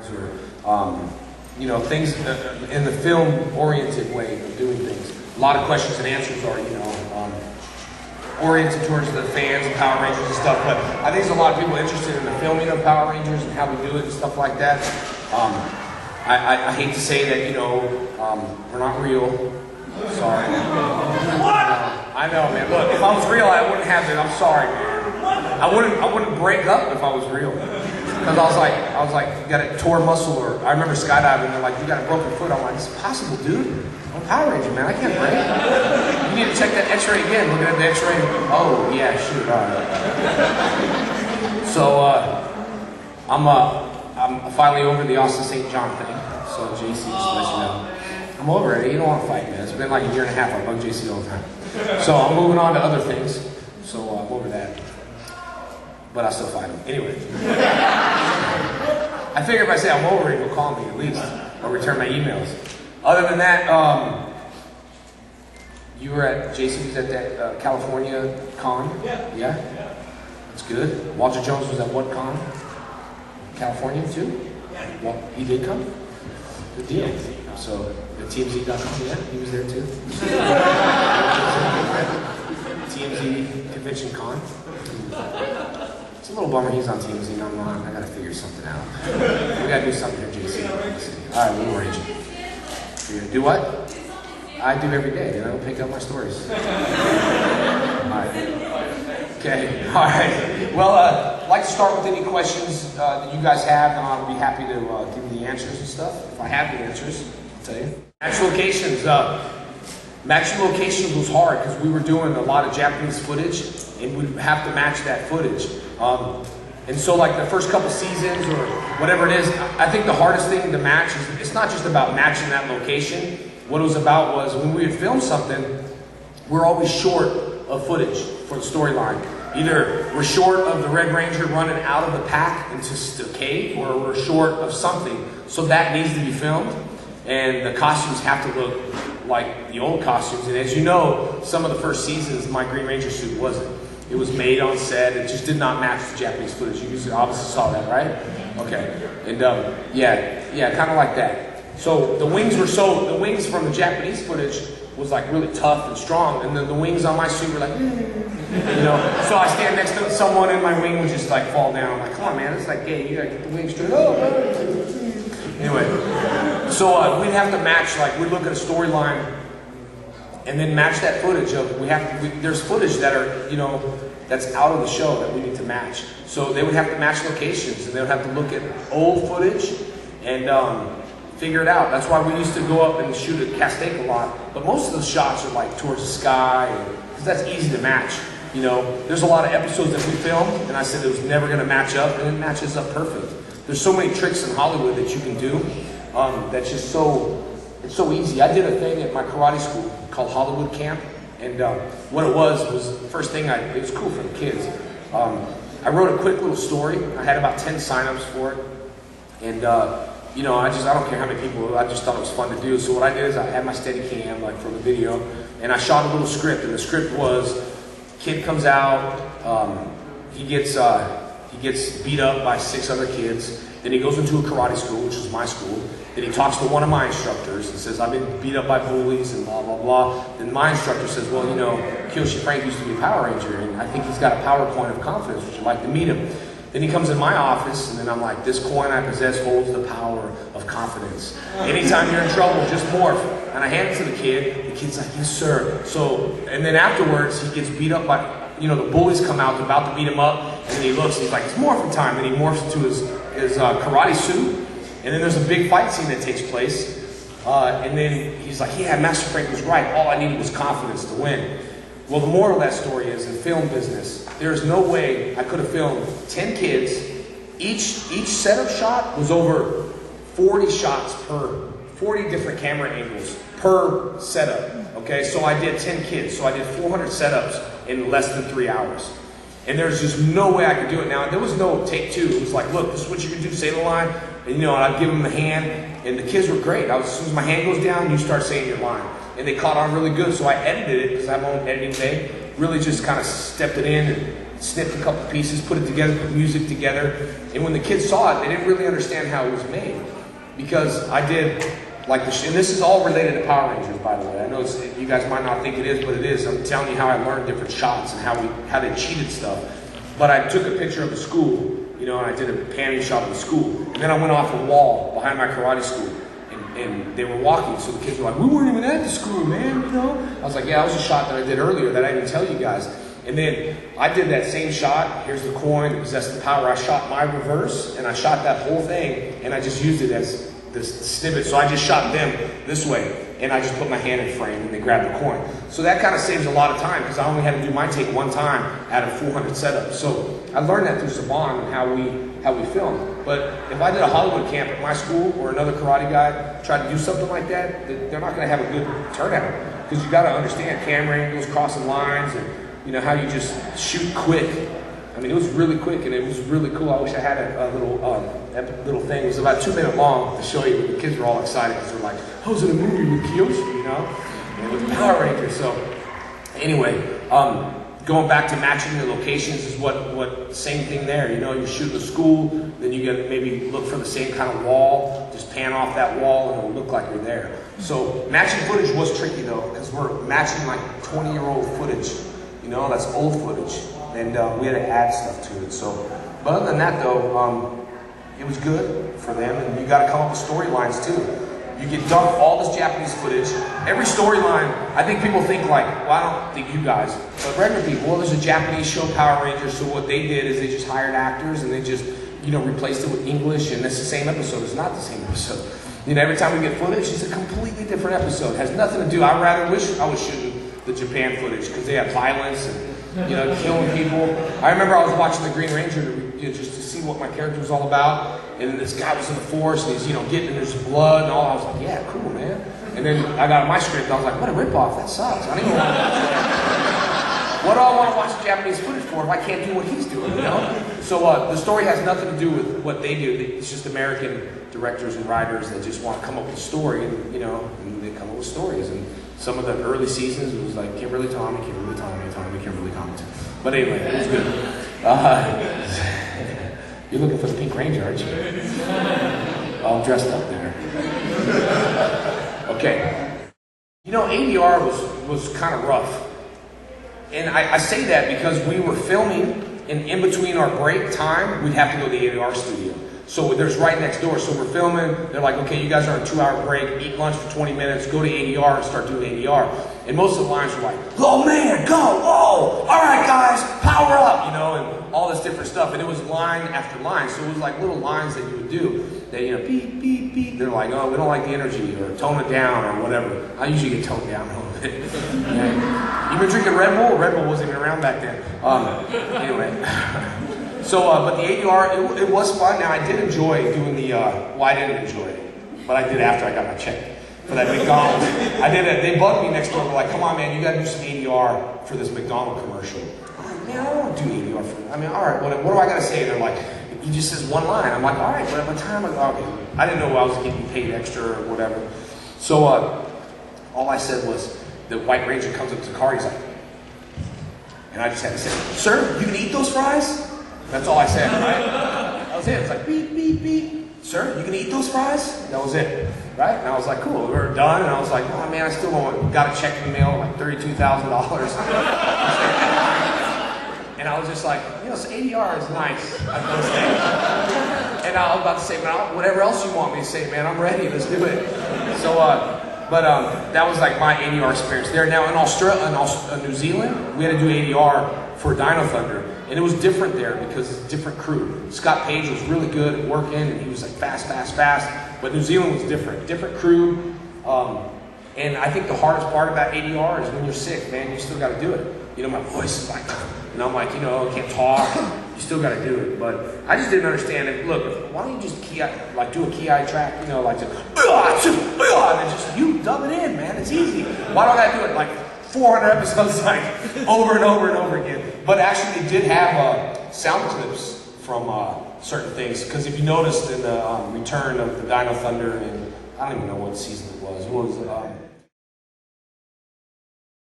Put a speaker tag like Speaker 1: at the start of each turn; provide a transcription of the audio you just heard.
Speaker 1: or things in the film-oriented way of doing things. A lot of questions and answers are, oriented towards the fans of Power Rangers and stuff, but I think there's a lot of people interested in the filming of Power Rangers and how we do it and stuff like that. I hate to say that, we're not real. Sorry. I know, man. Look, if I was real, I wouldn't have it. I'm sorry, man. I wouldn't break up if I was real. Because I was like, you got a tore muscle, or I remember skydiving, they're like, you got a broken foot. I'm like, it's impossible, dude. I'm a Power Ranger, man. I can't break. You need to check that X-ray again. Looking at the X-ray. Oh, yeah, shoot. All right. So, I'm finally over the Austin St. John thing. So, JC, just to let you know. I'm over it. You don't want to fight, man. It's been like a year and a half. I bug JC all the time. So, I'm moving on to other things. So, I'm over that. But I still fight him. Anyway. I figure if I say I'm over it, he'll call me at least. Or return my emails. Other than that, you were at, JC was at that California con? Yeah? Yeah. That's good. Walter Jones was at what con? California too? Yeah. Well, he did come? Good deal. So, the TMZ.com, yeah, he was there too. TMZ Convention Con. It's a little bummer he's on TMZ and I'm not. I gotta figure something out. We gotta do something here, JC. Alright, we'll arrange it. You're gonna do what? I do every day, and I don't pick up my stories. Alright. Okay, alright. Well, I'd like to start with any questions that you guys have, and I'll be happy to give you the answers and stuff. If I have the answers, I'll tell you. Matching locations. Matching locations was hard because we were doing a lot of Japanese footage, and we'd have to match that footage. And so like the first couple seasons or whatever it is, I think the hardest thing to match is, it's not just about matching that location. What it was about was when we would film something, we're always short of footage for the storyline. Either we're short of the Red Ranger running out of the pack into the cave, or we're short of something. So that needs to be filmed, and the costumes have to look like the old costumes. And as you know, some of the first seasons, my Green Ranger suit wasn't. It was made on set. It just did not match the Japanese footage. You obviously saw that, right? Okay. And yeah, kind of like that. So the wings from the Japanese footage was like really tough and strong, and then the wings on my suit were like, So I stand next to someone and my wing would just like fall down. I'm like, come on, man, it's like, hey, you gotta get the wings straight. Oh, anyway, so we'd have to match. Like we'd look at a storyline. And then match that footage of, there's footage that are, that's out of the show that we need to match. So they would have to match locations, and they would have to look at old footage and figure it out. That's why we used to go up and shoot at Castaic a lot. But most of the shots are like towards the sky, because that's easy to match. There's a lot of episodes that we filmed, and I said it was never gonna match up, and it matches up perfect. There's so many tricks in Hollywood that you can do, that's just it's so easy. I did a thing at my karate school called Hollywood Camp, and what it was the first thing it was cool for the kids. I wrote a quick little story. I had about 10 signups for it, and I don't care how many people. I just thought it was fun to do. So what I did is I had my Steadicam like for the video, and I shot a little script. And the script was, kid comes out, he gets beat up by 6 other kids. Then he goes into a karate school, which is my school. Then he talks to one of my instructors and says, I've been beat up by bullies and blah, blah, blah. Then my instructor says, well, Kiyoshi Frank used to be a Power Ranger, and I think he's got a power coin of confidence. Would you like to meet him? Then he comes in my office, and then I'm like, this coin I possess holds the power of confidence. Anytime you're in trouble, just morph. And I hand it to the kid. The kid's like, yes, sir. So, and then afterwards, he gets beat up by, the bullies come out, they're about to beat him up, and then he looks, and he's like, it's morphing time. Then he morphs into his karate suit. And then there's a big fight scene that takes place. And then he's like, yeah, Master Frank was right. All I needed was confidence to win. Well, the moral of that story is, in film business, there's no way I could have filmed 10 kids. Each setup shot was over 40 shots 40 different camera angles per setup. Okay, so I did 10 kids. So I did 400 setups in less than 3 hours. And there's just no way I could do it now. There was no take 2. It was like, look, this is what you can do, say the line. And I'd give them a hand, and the kids were great. As soon as my hand goes down, you start saying your line. and they caught on really good. So I edited it because I have my own editing bay. Really just kind of stepped it in and snipped a couple pieces, put it together, put music together. And when the kids saw it, they didn't really understand how it was made. Because I did, like, and this is all related to Power Rangers, by the way. I know you guys might not think it is, but it is. I'm telling you how I learned different shots and how they cheated stuff. But I took a picture of the school, you know, and I did a panning shot of the school. And then I went off a wall behind my karate school. And they were walking, so the kids were like, we weren't even at the school, man, you know? I was like, yeah, that was a shot that I did earlier that I didn't tell you guys. And then I did that same shot. Here's the coin that possessed the power. I shot my reverse, and I shot that whole thing, and I just used it as this snippet. So I just shot them this way. And I just put my hand in frame and they grabbed the coin. So that kind of saves a lot of time because I only had to do my take one time out of 400 setups. So I learned that through Saban and how we film. But if I did a Hollywood camp at my school or another karate guy tried to do something like that, they're not going to have a good turnout because you got to understand camera angles, crossing lines, and you know how you just shoot quick. I mean, it was really quick and it was really cool. I wish I had a little thing. It was about 2 minutes long to show you. The kids were all excited because they're like, "Oh, is it a movie with Kyoshi?" You know, and with Power Rangers. So, anyway, going back to matching the locations is what same thing there. You know, you shoot the school, then you get maybe look for the same kind of wall. Just pan off that wall and it'll look like you're there. So matching footage was tricky though because we're matching like 20-year-old footage. You know, that's old footage. And we had to add stuff to it. So, but other than that, though, it was good for them. And you got to come up with storylines too. You get dumped all this Japanese footage. Every storyline, I think people think like, well, I don't think you guys, but regular people. Well, there's a Japanese show, Power Rangers. So what they did is they just hired actors and they just, you know, replaced it with English. And it's the same episode. It's not the same episode. You know, every time we get footage, it's a completely different episode. It has nothing to do. I rather wish I was shooting the Japan footage because they have violence and, you know, killing people. I remember I was watching The Green Ranger just to see what my character was all about. And then this guy was in the forest and he's, you know, getting there's blood and all. I was like, yeah, cool, man. And then I got my script. I was like, what a ripoff. That sucks. I don't even want to watch that. What do I want to watch Japanese footage for if I can't do what he's doing, you know? So the story has nothing to do with what they do. It's just American directors and writers that just want to come up with a story and, you know, and they come up with stories. And some of the early seasons, it was like Kimberly Tommy, Kimberly Tommy, Kimberly Tommy. But anyway, it was good. You're looking for the Pink Ranger, aren't you? All dressed up there. Okay. You know, ADR was kind of rough. And I say that because we were filming, and in between our break time, we'd have to go to the ADR studio. So there's right next door. So we're filming. They're like, okay, you guys are on a 2-hour break. Eat lunch for 20 minutes. Go to ADR and start doing ADR. And most of the lines were like, oh man, go, whoa, all right guys, power up, you know, and all this different stuff. And it was line after line. So it was like little lines that you would do. That, you know, beep, beep, beep. They're like, oh, we don't like the energy, or tone it down, or whatever. I usually get toned down a little bit. You been drinking Red Bull? Red Bull wasn't even around back then. Anyway. So, but the ADR, it was fun. Now, I did enjoy doing the, well, I didn't enjoy it, but I did after I got my check for that McDonald's. I did it. They bugged me next door. They're like, come on, man, you got to do some ADR for this McDonald's commercial. I'm like, man, I don't want to do ADR for, I mean, all right, what do I got to say? They're like, he just says one line. I'm like, all right, but at the time, okay. I didn't know I was getting paid extra or whatever. So, all I said was, the White Ranger comes up to the car, he's like, and I just had to say, sir, you can eat those fries? That's all I said, right? That was it. It's like, beep, beep, beep. Sir, you can eat those fries? That was it, right? And I was like, cool, we were done. And I was like, oh man, I still got a check in the mail, like $32,000. And I was just like, you know, so ADR is nice at those things. And I was about to say, man, whatever else you want me to say, man, I'm ready, let's do it. So, but that was like my ADR experience there. Now in Australia, New Zealand, we had to do ADR for Dino Thunder. And it was different there because it's a different crew. Scott Page was really good at working, and he was like fast. But New Zealand was different crew. And I think the hardest part about ADR is when you're sick, man, you still got to do it. You know, my voice is like, and I'm like, you know, I can't talk. You still got to do it. But I just didn't understand it. Look, why don't you just do a key-eye track, you know, like just, and then just you dub it in, man. It's easy. Why don't I do it like 400 episodes, like over and over and over again? But actually, they did have sound clips from certain things. Because if you noticed in the return of the Dino Thunder, and I don't even know what season it was. It was